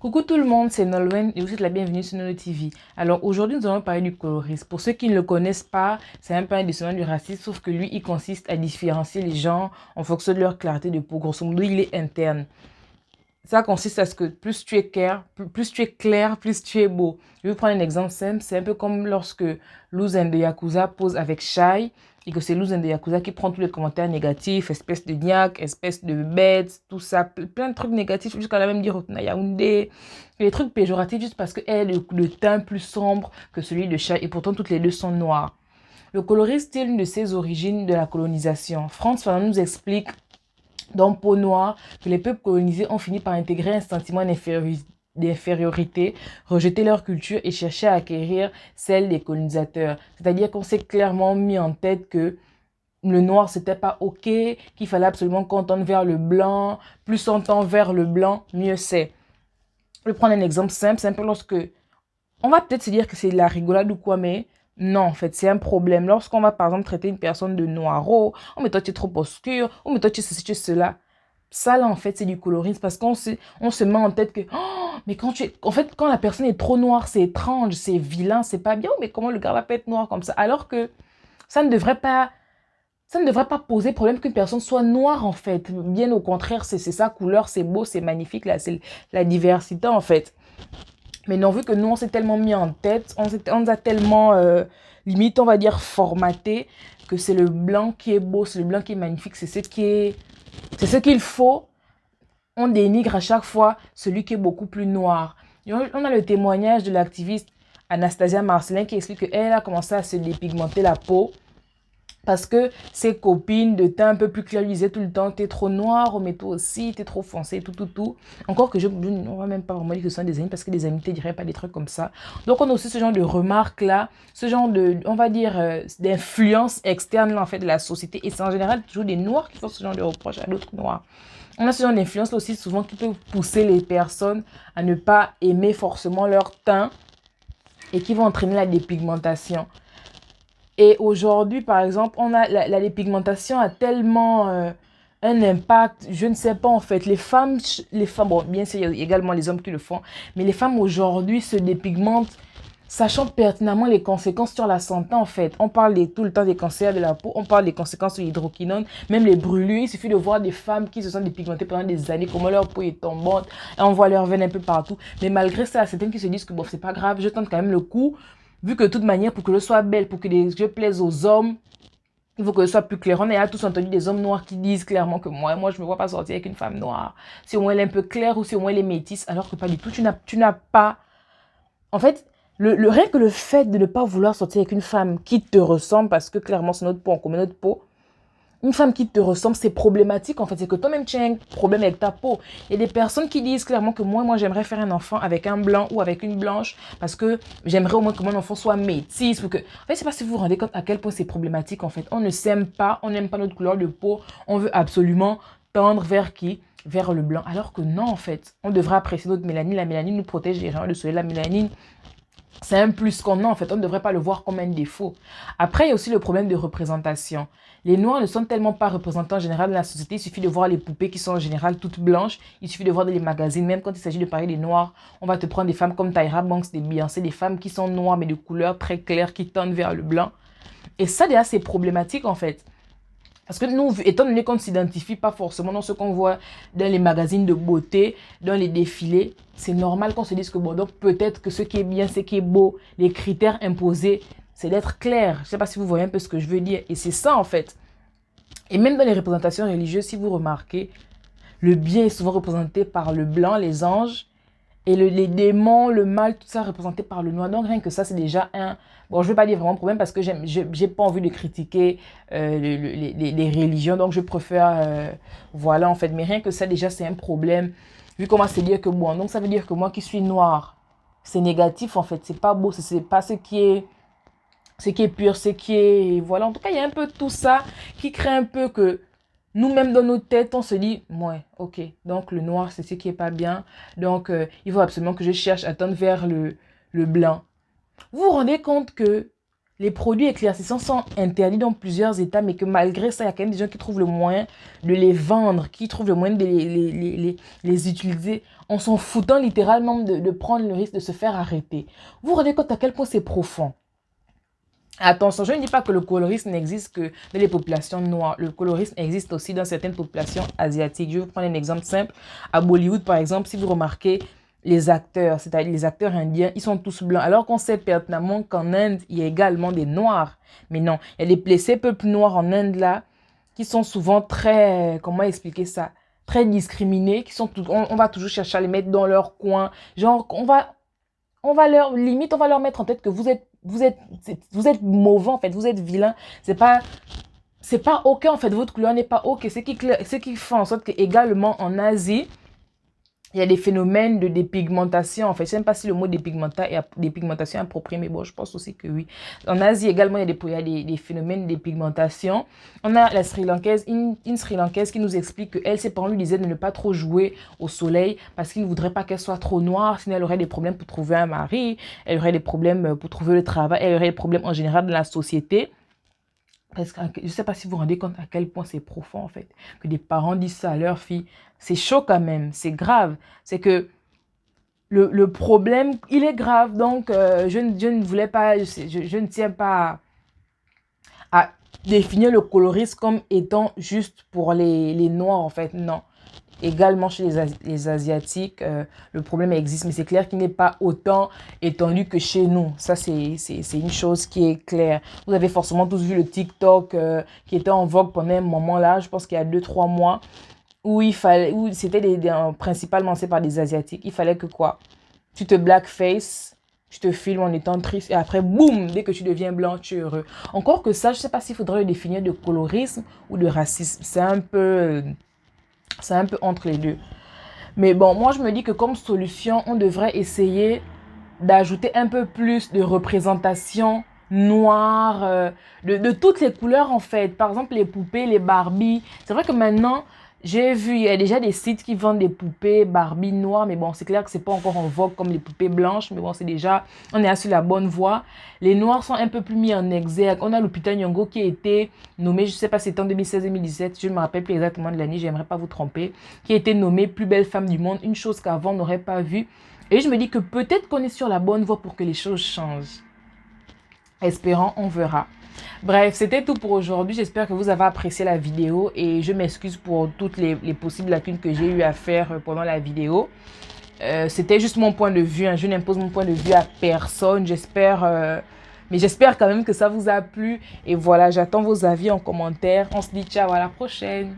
Coucou tout le monde, c'est Nolwenn et vous êtes la bienvenue sur Nolo TV. Alors aujourd'hui, nous allons parler du colorisme. Pour ceux qui ne le connaissent pas, c'est un peu un descendant du racisme, sauf que lui, il consiste à différencier les gens en fonction de leur clarté de peau. Grosso modo, il est interne. Ça consiste à ce que plus tu es clair, plus tu es beau. Je vais prendre un exemple simple. C'est un peu comme lorsque Luzen de Yakuza pose avec Shai et que c'est Luzen de Yakuza qui prend tous les commentaires négatifs, espèce de niaque, espèce de bête, tout ça, plein de trucs négatifs jusqu'à la même dire Rotuna Yaoundé. Les trucs péjoratifs juste parce qu'elle a le teint plus sombre que celui de Shai et pourtant toutes les deux sont noires. Le colorisme est une de ses origines de la colonisation. Frantz Fanon nous explique dans Peau noire que les peuples colonisés ont fini par intégrer un sentiment d'infériorité, rejeter leur culture et chercher à acquérir celle des colonisateurs. C'est-à-dire qu'on s'est clairement mis en tête que le noir, c'était pas OK, qu'il fallait absolument qu'on tende vers le blanc. Plus on tend vers le blanc, mieux c'est. Je vais prendre un exemple simple. C'est un peu lorsque... On va peut-être se dire que c'est de la rigolade ou quoi, mais non, en fait, c'est un problème. Lorsqu'on va, par exemple, traiter une personne de noiro, oh, mais toi, tu es trop obscur, oh, mais toi, tu es ceci, tu es cela. Ça, là, en fait, c'est du colorisme parce on se met en tête que, oh, mais en fait, quand la personne est trop noire, c'est étrange, c'est vilain, c'est pas bien, oh, mais comment le gars va pas être noir comme ça? Alors que ça ne devrait pas, ça ne devrait pas poser problème qu'une personne soit noire, en fait. Bien au contraire, c'est sa couleur, c'est beau, c'est magnifique, là, c'est la diversité, en fait. Mais non, vu que nous, on s'est tellement mis en tête, on nous a tellement, limite, on va dire, formaté, que c'est le blanc qui est beau, c'est le blanc qui est magnifique, c'est ce qu'il faut. On dénigre à chaque fois celui qui est beaucoup plus noir. Et on a le témoignage de l'activiste Anastasia Marcelin qui explique qu'elle a commencé à se dépigmenter la peau parce que ses copines de teint un peu plus clair lui disaient tout le temps, t'es trop noir, mais toi aussi, t'es trop foncé, tout. Encore que on va même pas vraiment dire que ce sont des amis, parce que des amis ne te diraient pas des trucs comme ça. Donc on a aussi ce genre de remarques-là, ce genre de, on va dire, d'influence externe, là, en fait, de la société. Et c'est en général toujours des noirs qui font ce genre de reproches à d'autres noirs. On a ce genre d'influence aussi souvent qui peut pousser les personnes à ne pas aimer forcément leur teint et qui vont entraîner la dépigmentation. Et aujourd'hui, par exemple, on a la dépigmentation a tellement un impact, je ne sais pas en fait. Les femmes, bon, bien sûr, il y a également les hommes qui le font, mais les femmes aujourd'hui se dépigmentent, sachant pertinemment les conséquences sur la santé en fait. On parle tout le temps des cancers de la peau, on parle des conséquences sur l'hydroquinone, même les brûlures. Il suffit de voir des femmes qui se sont dépigmentées pendant des années, comment leur peau est tombante, et on voit leurs veines un peu partout. Mais malgré ça, certaines qui se disent que bon, c'est pas grave, je tente quand même le coup. Vu que de toute manière, pour que je sois belle, pour que je plaise aux hommes, il faut que je sois plus claire. On a tous entendu des hommes noirs qui disent clairement que moi, je ne me vois pas sortir avec une femme noire. Si au moins elle est un peu claire ou si au moins elle est métisse, alors que pas du tout. Tu n'as pas... En fait, rien que le fait de ne pas vouloir sortir avec une femme qui te ressemble, parce que clairement c'est notre peau, on commet notre peau, une femme qui te ressemble, c'est problématique en fait. C'est que toi-même, tu as un problème avec ta peau. Il y a des personnes qui disent clairement que moi j'aimerais faire un enfant avec un blanc ou avec une blanche parce que j'aimerais au moins que mon enfant soit métisse. En fait, je ne sais pas si vous vous rendez compte à quel point c'est problématique en fait. On ne s'aime pas, on n'aime pas notre couleur de peau. On veut absolument tendre vers qui? Vers le blanc. Alors que non en fait. On devrait apprécier notre mélanine. La mélanine nous protège des rayons de soleil. La mélanine, c'est un plus qu'on a en fait, on ne devrait pas le voir comme un défaut. Après, il y a aussi le problème de représentation. Les noirs ne sont tellement pas représentants en général dans la société, il suffit de voir les poupées qui sont en général toutes blanches, il suffit de voir dans les magazines, même quand il s'agit de parler des noirs, on va te prendre des femmes comme Tyra Banks, des Beyoncé, des femmes qui sont noires mais de couleur très claire, qui tendent vers le blanc. Et ça déjà c'est problématique en fait. Parce que nous, étant donné qu'on ne s'identifie pas forcément dans ce qu'on voit dans les magazines de beauté, dans les défilés, c'est normal qu'on se dise que bon, donc peut-être que ce qui est bien, ce qui est beau, les critères imposés, c'est d'être clair. Je ne sais pas si vous voyez un peu ce que je veux dire. Et c'est ça en fait. Et même dans les représentations religieuses, si vous remarquez, le bien est souvent représenté par le blanc, les anges, et les démons, le mal, tout ça représenté par le noir. Donc rien que ça, c'est déjà un... Bon, je ne vais pas dire vraiment problème parce que j'ai pas envie de critiquer les religions. Donc je préfère... voilà, en fait. Mais rien que ça, déjà, c'est un problème. Vu qu'on va se dire que bon, donc ça veut dire que moi qui suis noire, c'est négatif, en fait. C'est pas beau, c'est pas ce qui est pur, ce qui est... Voilà, en tout cas, il y a un peu tout ça qui crée un peu que... Nous-mêmes, dans nos têtes, on se dit, ouais, ok, donc le noir, c'est ce qui est pas bien. Donc, il faut absolument que je cherche à tendre vers le blanc. Vous vous rendez compte que les produits éclaircissants sont interdits dans plusieurs États, mais que malgré ça, il y a quand même des gens qui trouvent le moyen de les vendre, qui trouvent le moyen de les utiliser. en s'en foutant littéralement de prendre le risque de se faire arrêter. Vous vous rendez compte à quel point c'est profond? Attention, je ne dis pas que le colorisme n'existe que dans les populations noires. Le colorisme existe aussi dans certaines populations asiatiques. Je vais vous prendre un exemple simple. À Bollywood, par exemple, si vous remarquez, les acteurs, c'est-à-dire les acteurs indiens, ils sont tous blancs. Alors qu'on sait pertinemment qu'en Inde, il y a également des noirs. Mais non, il y a ces peuples noirs en Inde là, qui sont souvent très, comment expliquer ça, très discriminés, qui sont on va toujours chercher à les mettre dans leur coin. Genre, limite, on va leur mettre en tête que vous êtes mauvais en fait, vous êtes vilain. C'est pas ok en fait, votre couleur n'est pas ok. Ce qui fait en sorte que également en Asie, il y a des phénomènes de dépigmentation. En fait, je ne sais pas si le mot dépigmentation est approprié, mais bon, je pense aussi que oui. En Asie également, il y a des phénomènes de dépigmentation. On a la Sri Lankaise, une Sri Lankaise qui nous explique qu'elle, ses parents lui disaient de ne pas trop jouer au soleil parce qu'ils ne voudraient pas qu'elle soit trop noire, sinon elle aurait des problèmes pour trouver un mari, elle aurait des problèmes pour trouver le travail, elle aurait des problèmes en général dans la société. Parce que je ne sais pas si vous vous rendez compte à quel point c'est profond en fait. Que des parents disent ça à leur fille. C'est chaud quand même, c'est grave. C'est que le problème, il est grave. Donc, je ne voulais pas, je ne tiens pas à définir le colorisme comme étant juste pour les noirs en fait. Non. Également chez les Asiatiques, le problème existe, mais c'est clair qu'il n'est pas autant étendu que chez nous. Ça, c'est une chose qui est claire. Vous avez forcément tous vu le TikTok qui était en vogue pendant un moment là, je pense qu'il y a 2-3 mois, où c'était principalement c'est par des Asiatiques. Il fallait que quoi? Tu te blackface, tu te filmes en étant triste et après, boum, dès que tu deviens blanc, tu es heureux. Encore que ça, je ne sais pas s'il faudrait le définir de colorisme ou de racisme. C'est un peu entre les deux. Mais bon, moi, je me dis que comme solution, on devrait essayer d'ajouter un peu plus de représentation noire, de toutes les couleurs en fait. Par exemple, les poupées, les Barbie. C'est vrai que maintenant, j'ai vu, il y a déjà des sites qui vendent des poupées Barbie noires, mais bon, c'est clair que c'est pas encore en vogue comme les poupées blanches, mais bon, c'est déjà, on est sur la bonne voie. Les noirs sont un peu plus mis en exergue. On a Lupita Nyong'o qui a été nommée, je sais pas si c'était en 2016-2017, je ne me rappelle plus exactement de l'année, j'aimerais pas vous tromper, qui a été nommée plus belle femme du monde, une chose qu'avant on n'aurait pas vue. Et je me dis que peut-être qu'on est sur la bonne voie pour que les choses changent. Espérons, on verra. Bref, c'était tout pour aujourd'hui. J'espère que vous avez apprécié la vidéo et je m'excuse pour toutes les possibles lacunes que j'ai eu à faire pendant la vidéo. C'était juste mon point de vue. Hein. Je n'impose mon point de vue à personne. Mais j'espère quand même que ça vous a plu. Et voilà, j'attends vos avis en commentaire. On se dit ciao, à la prochaine.